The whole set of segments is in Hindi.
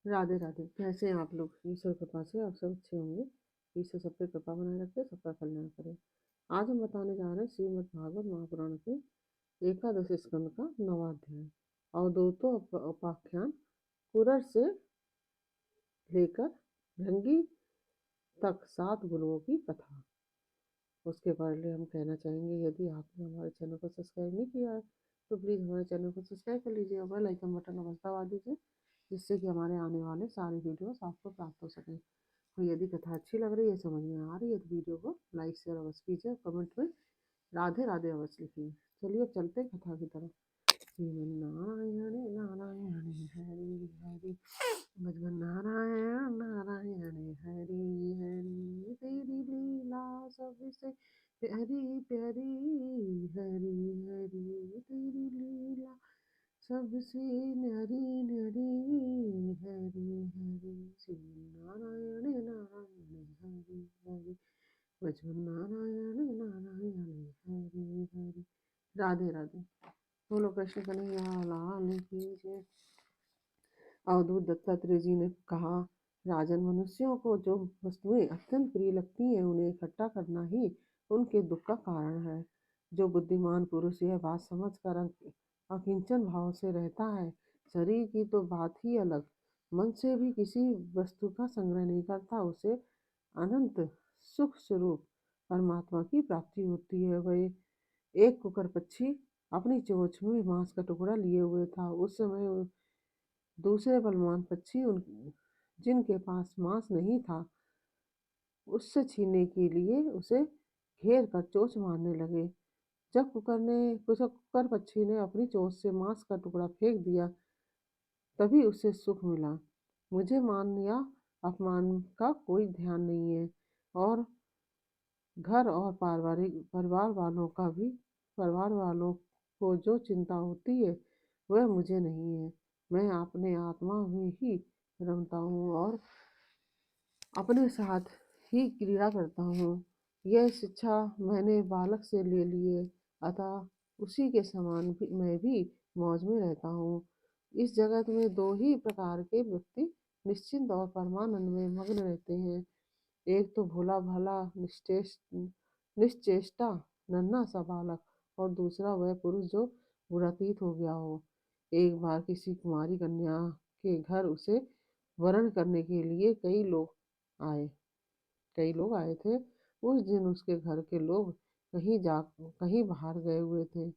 राधे राधे। कैसे हैं आप लोग? ईश्वर कृपा से आप सब अच्छे होंगे। ईश्वर सब पे कृपा बनाए रखे, सबका कल्याण करे। आज हम बताने जा रहे हैं श्रीमद् भागवत महापुराण के एकादश स्कंद का 9वां अध्याय अवधूतो उपाख्यान, कुरर से लेकर भृंगी तक 7 गुरुओं की कथा। उसके पहले हम कहना चाहेंगे, यदि आपने हमारे चैनल को सब्सक्राइब नहीं किया है तो प्लीज़ हमारे चैनल को सब्सक्राइब कर लीजिए और बेल आइकन बटन अवश्य दबा दीजिए, जिससे कि हमारे आने वाले सारे वीडियोस आपको प्राप्त हो सकें। और यदि कथा अच्छी लग रही है, समझ में आ रही है, तो वीडियो को लाइक शेयर अवश्य कीजिए, कमेंट में राधे राधे अवश्य लिखिए। चलिए चलते हैं कथा की तरफ। नारायण नारायण हरि हरि, भजन नारायण नारायण हरि हरि, तेरी लीला सबसे प्यारी प्यारी, हरि हरि तेरी लीला सबसे न्यारी न्यारी, हरि हरि श्री नारायण नारायण हरि हरि, भजन नारायण नारायण हरि हरि। राधे राधे। बोलो कृष्ण कन्हैया लाल की जय। अवधूत दत्तात्रेय जी ने कहा, राजन, मनुष्यों को जो वस्तुएं अत्यंत प्रिय लगती हैं उन्हें इकट्ठा करना ही उनके दुख का कारण है। जो बुद्धिमान पुरुष यह बात समझ कर अकिंचन भाव से रहता है, शरीर की तो बात ही अलग, मन से भी किसी वस्तु का संग्रह नहीं करता, उसे अनंत सुख स्वरूप परमात्मा की प्राप्ति होती है। वह एक कुकर पक्षी अपनी चोंच में मांस का टुकड़ा लिए हुए था। उस समय दूसरे बलवान पक्षी जिनके पास मांस नहीं था, उससे छीनने के लिए उसे घेर कर चोंच मारने लगे। जब कुकर पक्षी ने अपनी चोंच से मांस का टुकड़ा फेंक दिया, तभी उसे सुख मिला। मुझे मान या अपमान का कोई ध्यान नहीं है, और घर और परिवार वालों को जो चिंता होती है वह मुझे नहीं है। मैं अपने आत्मा में ही रमता हूँ और अपने साथ ही क्रीड़ा करता हूँ। यह शिक्षा मैंने बालक से ले ली है, अतः उसी के समान मैं भी मौज में रहता हूँ। इस जगत में दो ही प्रकार के व्यक्ति निश्चिंत और परमानंद में मग्न रहते हैं। एक तो भोला भाला निश्चेष्टा नन्हा सा बालक, और दूसरा वह पुरुष जो बुढ़ातीत हो गया हो। एक बार किसी कुमारी कन्या के घर उसे वरण करने के लिए कई लोग आए थे। उस दिन उसके घर के लोग कहीं बाहर गए हुए थे,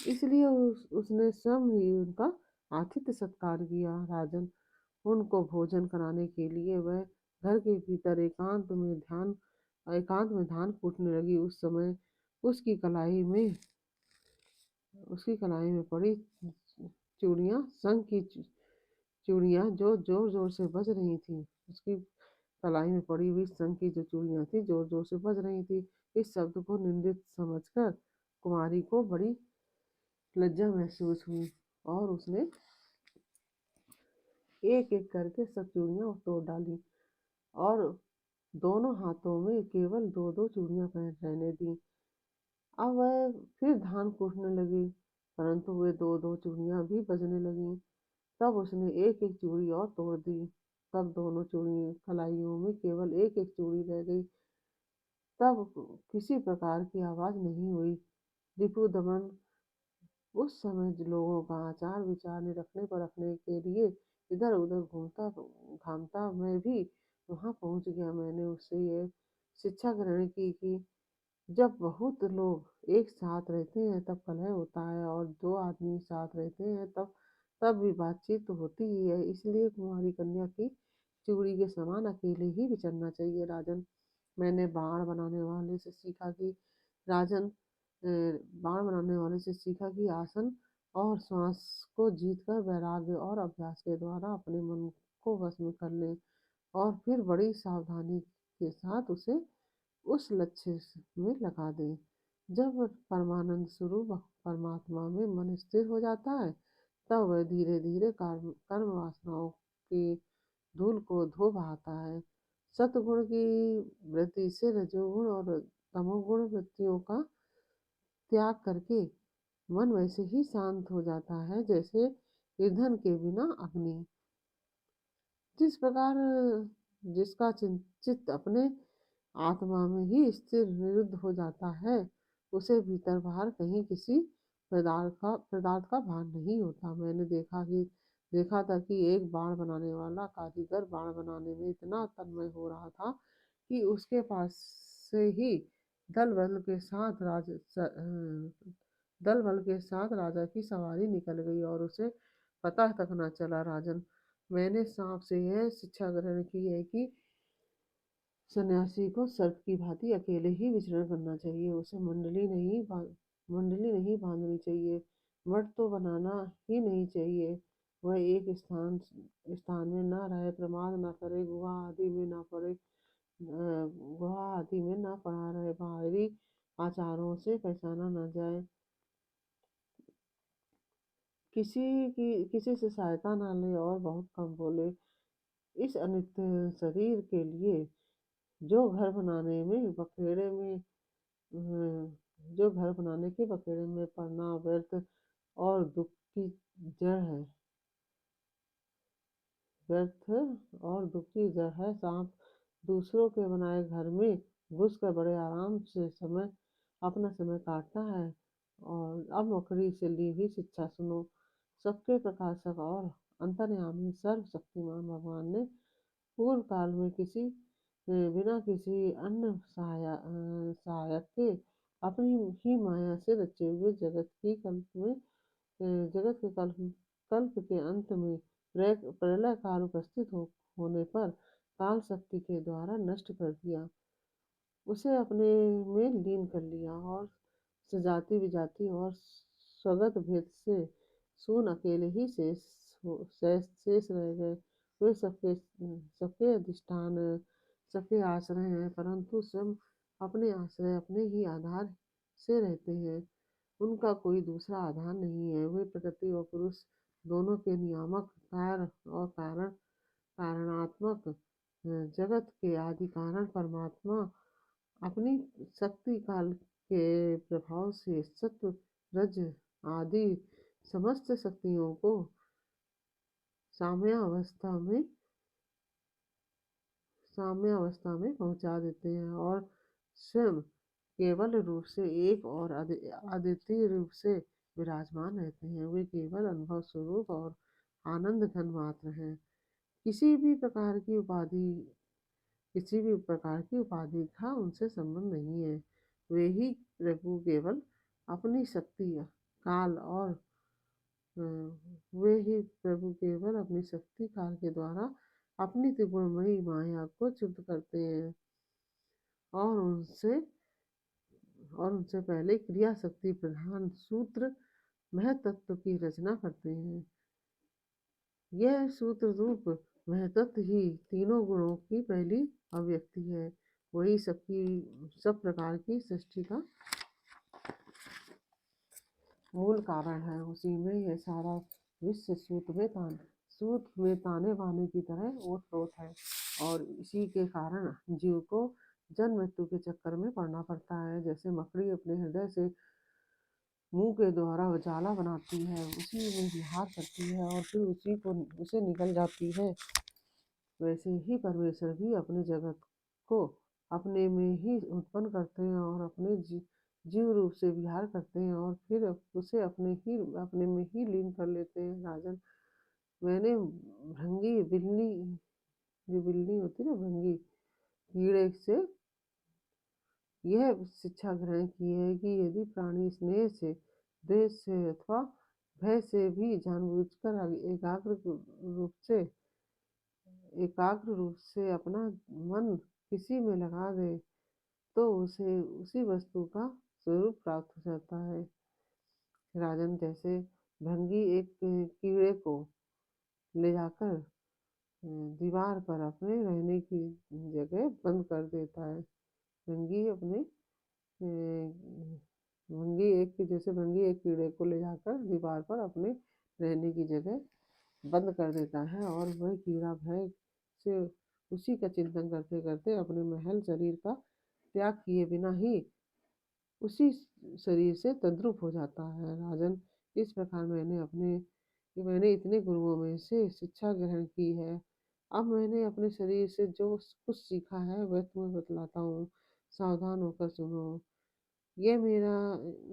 इसलिए उसने स्वयं ही उनका आतिथ्य सत्कार किया। राजन, उनको भोजन कराने के लिए वह घर के भीतर एकांत में धान कूटने लगी। उस समय उसकी कलाई में पड़ी चूड़ियां संग की चूड़ियां जो जोर जोर से बज रही थी। उसकी कलाई में पड़ी हुई संग की जो चूड़ियां थी जोर जोर से बज रही थी। इस शब्द को निंदित समझकर कुमारी को बड़ी लज्जा महसूस हुई, और उसने एक एक करके सब चूड़ियां तोड़ डाली और दोनों हाथों में केवल दो दो चूड़ियां पहन रहने दी। अब वह फिर धान कूटने लगी, परंतु वे दो दो चूड़ियां भी बजने लगी। तब उसने एक एक चूड़ी और तोड़ दी। तब दोनों चूड़ी कलाइयों में केवल एक एक चूड़ी रह गई। तब किसी प्रकार की आवाज नहीं हुई। रिपु दमन उस समय लोगों का आचार विचार रखने के लिए इधर उधर घूमता घामता मैं भी वहां पहुंच गया। मैंने उससे यह शिक्षा ग्रहण की कि जब बहुत लोग एक साथ रहते हैं तब कलह होता है, और दो आदमी साथ रहते हैं तब भी बातचीत तो होती ही है। इसलिए कुमारी कन्या की चूड़ी के समान अकेले ही विचरना चाहिए। राजन, मैंने राजन बाण बनाने वाले से सीखा कि आसन और श्वास को जीतकर वैराग्य और अभ्यास के द्वारा अपने मन को वश में कर ले, और फिर बड़ी सावधानी के साथ उसे उस लक्ष्य में लगा दे। जब परमानंद स्वरूप परमात्मा में मन स्थिर हो जाता है, तब वह धीरे धीरे कर्म वासनाओं की धूल को धो बहाता है। सतगुण की वृद्धि से रजोगुण और तमोगुण वृत्तियों का त्याग करके मन वैसे ही शांत हो जाता है जैसे ईंधन के बिना अग्नि। जिस प्रकार जिसका चित्त अपने आत्मा में ही स्थिर निरुद्ध हो जाता है, उसे भीतर बाहर कहीं किसी पदार्थ का भान नहीं होता। मैंने देखा था कि एक बाण बनाने वाला कारीगर बाण बनाने में इतना तन्मय हो रहा था कि उसके पास से ही दल बल के साथ राजा की सवारी निकल गई और उसे पता तक न चला। राजन, मैंने सांप से यह शिक्षा ग्रहण की है कि सन्यासी को सर्प की भांति अकेले ही विचरण करना चाहिए। उसे मंडली नहीं बांधनी चाहिए, मठ तो बनाना ही नहीं चाहिए। वह एक स्थान में न रहे, प्रमाद न करे, गुहा आदि में न पड़ा रहे, बाहरी आचारों से पहचाना न जाए, किसी से सहायता न ले और बहुत कम बोले। इस अनित्य शरीर के लिए जो घर बनाने के बखेड़े में पड़ना व्यर्थ और दुख की जड़ है। सांप दूसरों के बनाए घर में घुसकर बड़े आराम से अपना समय काटता है। और अब मकड़ी से ली हुई शिक्षा सुनो। सबके प्रकाशक और अंतर्यामी सर्वशक्तिमान भगवान ने पूर्व काल में बिना किसी अन्य सहायक के अपनी ही माया से रचे हुए जगत के कल्प के अंत में प्रलय काल उपस्थित होने पर काल शक्ति के द्वारा नष्ट कर दिया। उसे अपने में लीन कर लिया और सजाति विजाति और स्वगत भेद से सून अकेले ही शेष रह गए। वे सबके अधिष्ठान, सबके आश्रय हैं, परंतु स्वयं अपने आश्रय, अपने ही आधार से रहते हैं। उनका कोई दूसरा आधार नहीं है। वे प्रकृति और पुरुष दोनों के नियामक, कारणात्मक, जगत के आदि कारण परमात्मा अपनी शक्ति काल के प्रभाव से सत्व, रज आदि समस्त शक्तियों को साम्यावस्था में पहुंचा देते हैं और स्वयं केवल रूप से एक और अद्वितीय रूप से विराजमान रहते हैं। वे केवल अनुभव स्वरूप और आनंद घन मात्र हैं। किसी भी प्रकार की उपाधि का उनसे संबंध नहीं है। वे ही प्रभु केवल अपनी शक्ति काल और के द्वारा अपनी त्रिगुणमयी माया को शुद्ध करते हैं और उनसे पहले क्रिया शक्ति प्रधान सूत्र महतत्व की रचना करते हैं। यह सूत्र रूप महतत्व ही तीनों गुणों की पहली अभिव्यक्ति है। वही सब प्रकार की सृष्टि का मूल कारण है। उसी में यह सारा विश्व सूत में ताने बाने की तरह ओत-प्रोत है और इसी के कारण जीव को जन्म मृत्यु के चक्कर में पड़ना पड़ता है। जैसे मकड़ी अपने हृदय से मुंह के द्वारा जाला बनाती है, उसी में विहार करती है और फिर उसे निकल जाती है, वैसे ही परमेश्वर भी अपने जगत को अपने में ही उत्पन्न करते हैं और अपने जीव रूप से विहार करते हैं और फिर उसे अपने में ही लीन कर लेते हैं। राजन, मैंने जो बिल्ली होती है ना, भृंगी कीड़े से यह शिक्षा ग्रहण की है कि यदि प्राणी स्नेह से, द्वेष से अथवा भय से भी जानबूझकर एकाग्र रूप से अपना मन किसी में लगा दे, तो उसे उसी वस्तु का स्वरूप प्राप्त हो जाता है। राजन, जैसे भृंगी एक कीड़े को ले जाकर दीवार पर अपने रहने की जगह बंद कर देता है। भृंगी एक कीड़े को ले जाकर दीवार पर अपने रहने की जगह बंद कर देता है और वह कीड़ा भय से उसी का चिंतन करते करते अपने महल शरीर का त्याग किए बिना ही उसी शरीर से तद्रुप हो जाता है। राजन, इस प्रकार मैंने अपने कि मैंने इतने गुरुओं में से शिक्षा ग्रहण की है। अब मैंने अपने शरीर से जो कुछ सीखा है वह तुम्हें बतलाता हूँ, सावधान होकर सुनो। ये मेरा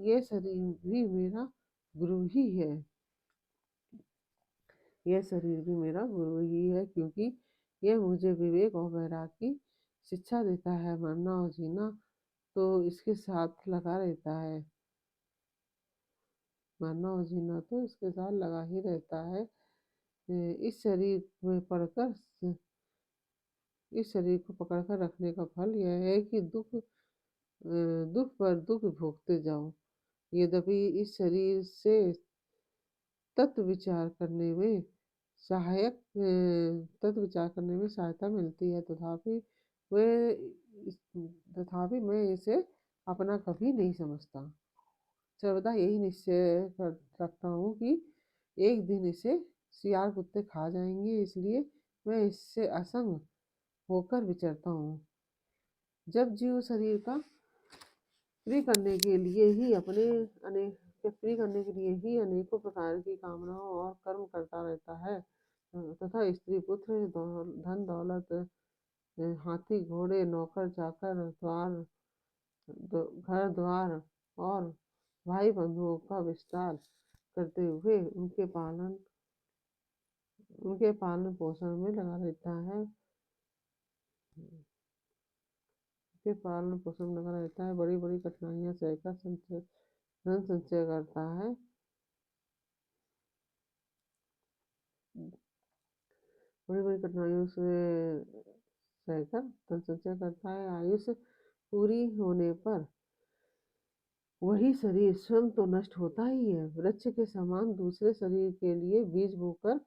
ये शरीर भी मेरा गुरु ही है। यह शरीर भी मेरा गुरु ही है, क्योंकि यह मुझे विवेक और वैराग की शिक्षा देता है। मरना और जीना तो इसके साथ लगा रहता है। मरना और जीना तो इसके साथ लगा ही रहता है। इस शरीर में पढ़कर इस शरीर को पकड़कर रखने का फल यह है कि दुख पर दुख भोगते जाओ। यद्यपि इस शरीर से तत्व विचार करने में तत्व विचार करने में सहायता मिलती है, वे तथापि मैं इसे अपना कभी नहीं समझता। सर्वदा यही निश्चय कर रखता हूँ कि एक दिन इसे सियार कुत्ते खा जाएंगे, इसलिए मैं इससे असंग होकर विचरता हूँ। जब जीव शरीर का फ्री करने के लिए ही अनेकों प्रकार की कामनाओं और कर्म करता रहता है, तथा स्त्री पुत्र धन दौलत, हाथी घोड़े नौकर चाकर घर द्वार और भाई बंधुओं का विस्तार करते हुए उनके पालन पोषण में लगा रहता है। बड़ी बड़ी कठिनाइयां सहकर धन संचय करता है। बड़ी बड़ी कठिनाइयों से सहकर धन संचय करता है। आयुष पूरी होने पर वही शरीर स्वयं तो नष्ट होता ही है, वृक्ष के समान दूसरे शरीर के लिए बीज बोकर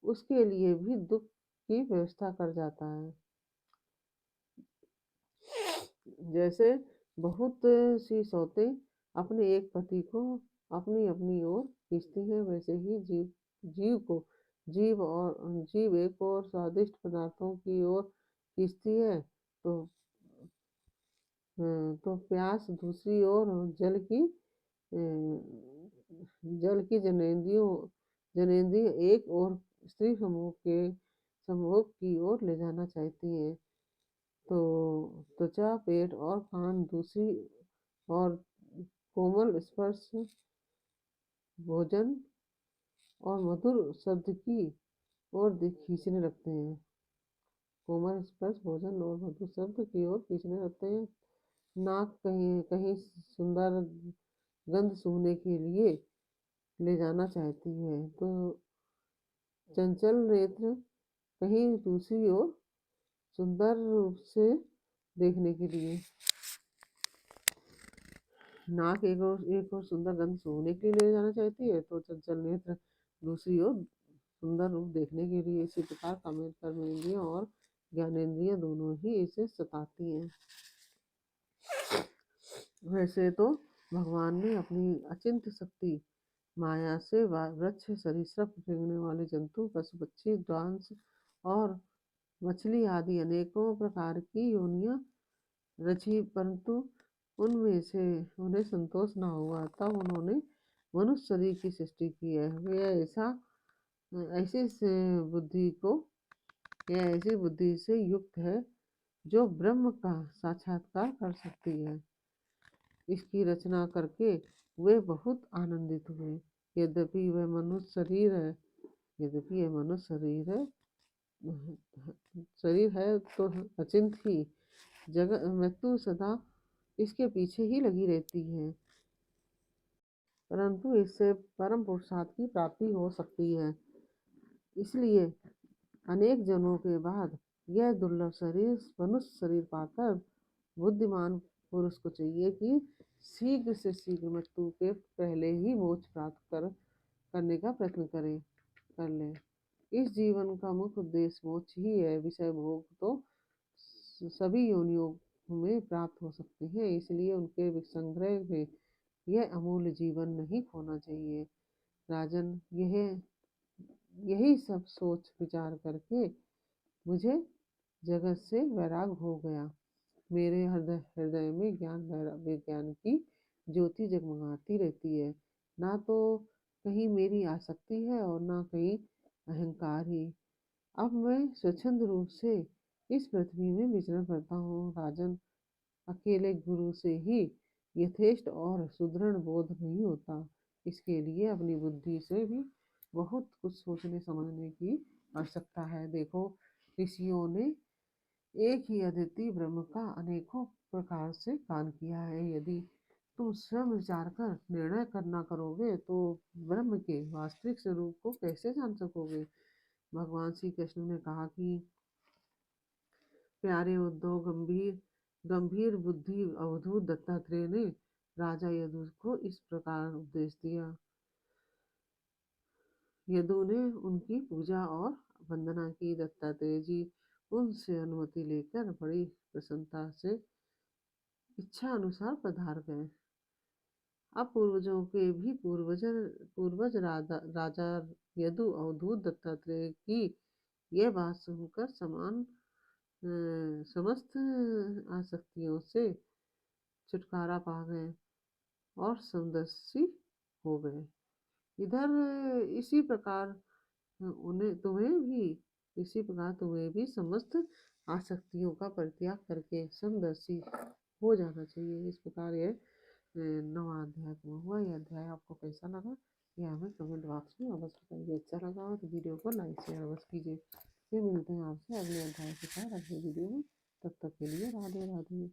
उसके लिए भी दुख की व्यवस्था कर जाता है। जैसे बहुत सी सौतें अपने एक पति को अपनी अपनी ओर खींचती हैं, वैसे ही जीव एक और स्वादिष्ट पदार्थों की ओर खींचती है, तो प्यास दूसरी ओर जल की जनेंद्रियों एक और स्त्री समूह की ओर ले जाना चाहती है, तो त्वचा पेट और कान दूसरी और कोमल स्पर्श भोजन और मधुर शब्द की ओर खींचने लगते हैं। कोमल स्पर्श भोजन और मधुर शब्द की ओर खींचने लगते हैं। नाक कहीं कहीं सुंदर गंध सूंघने के लिए ले जाना चाहती है, तो चंचल नेत्र कहीं दूसरी ओर सुंदर रूप से देखने के लिए नाक एक और सुंदर गंध सूंघने के लिए ले जाना चाहती है, तो चंचल नेत्र दूसरी ओर सुंदर रूप देखने के लिए। इसी प्रकार कर्मेंद्रियों और ज्ञानेंद्रियां दोनों ही इसे सताती हैं। वैसे तो भगवान ने अपनी अचिंत्य शक्ति माया से वृक्ष सरीसृप रेंगने वाले जंतु पशु पक्षी डांस और मछली आदि अनेकों प्रकार की योनियां रची, परंतु उनमें से उन्हें संतोष न हुआ, तब उन्होंने मनुष्य शरीर की सृष्टि की है। ऐसी बुद्धि से युक्त है जो ब्रह्म का साक्षात्कार कर सकती है। इसकी रचना करके वे बहुत आनंदित हुए। यद्यपि यह मनुष्य शरीर है तो अचिंत ही, जगत मृत्यु सदा इसके पीछे ही लगी रहती है, परंतु इससे परम पुरुषार्थ की प्राप्ति हो सकती है। इसलिए अनेक जन्मों के बाद यह दुर्लभ शरीर मनुष्य शरीर पाकर बुद्धिमान पुरुष को चाहिए कि शीघ्र से शीघ्र मृत्यु के पहले ही मोक्ष प्राप्त करने का प्रयत्न कर ले। इस जीवन का मुख्य उद्देश्य मोक्ष ही है। विषय भोग तो सभी योनियों में प्राप्त हो सकते हैं, इसलिए उनके संग्रह में यह अमूल्य जीवन नहीं खोना चाहिए। राजन, यही सब सोच विचार करके मुझे जगत से वैराग हो गया। मेरे हृदय में ज्ञान विज्ञान की ज्योति जगमगाती रहती है। ना तो कहीं मेरी आसक्ति है और ना कहीं अहंकार ही। अब मैं स्वच्छंद रूप से इस पृथ्वी में विचरण करता हूँ राजन। अकेले गुरु से ही यथेष्ट और सुदृढ़ बोध नहीं होता। इसके लिए अपनी बुद्धि से भी बहुत कुछ सोचने समझने की आवश्यकता है। देखो, ऋषियों ने एक ही अद्वितीय ब्रह्म का अनेकों प्रकार से गान किया है। यदि तुम स्वयं विचार कर निर्णय करना करोगे तो ब्रह्म के वास्तविक स्वरूप को कैसे जान सकोगे। भगवान श्री कृष्ण ने कहा कि प्यारे उद्धव, गंभीर गंभीर बुद्धि अवधूत दत्तात्रेय ने राजा यदु को इस प्रकार उपदेश दिया। यदु ने उनकी पूजा और वंदना की। दत्तात्रेय जी उनसे अनुमति लेकर बड़ी प्रसन्नता से इच्छा अनुसार पधार गए। अब पूर्वजों के भी पूर्वज राजा यदु अवधूत दत्तात्रेय की यह बात सुनकर समस्त आसक्तियों से छुटकारा पा गए और समदर्शी हो गए। इधर इसी प्रकार इसी प्रकार तुम्हें भी समस्त आसक्तियों का परित्याग करके समदर्शी हो जाना चाहिए। इस प्रकार यह नवा अध्याय पूर्ण हुआ। यह अध्याय आपको कैसा लगा यह हमें कमेंट बॉक्स में अवश्य बताइए। अच्छा लगा हो तो वीडियो को लाइक शेयर अवश्य कीजिए। फिर मिलते हैं आपसे अगले अध्याय के साथ अगले वीडियो में। तब तक के लिए राधे राधे।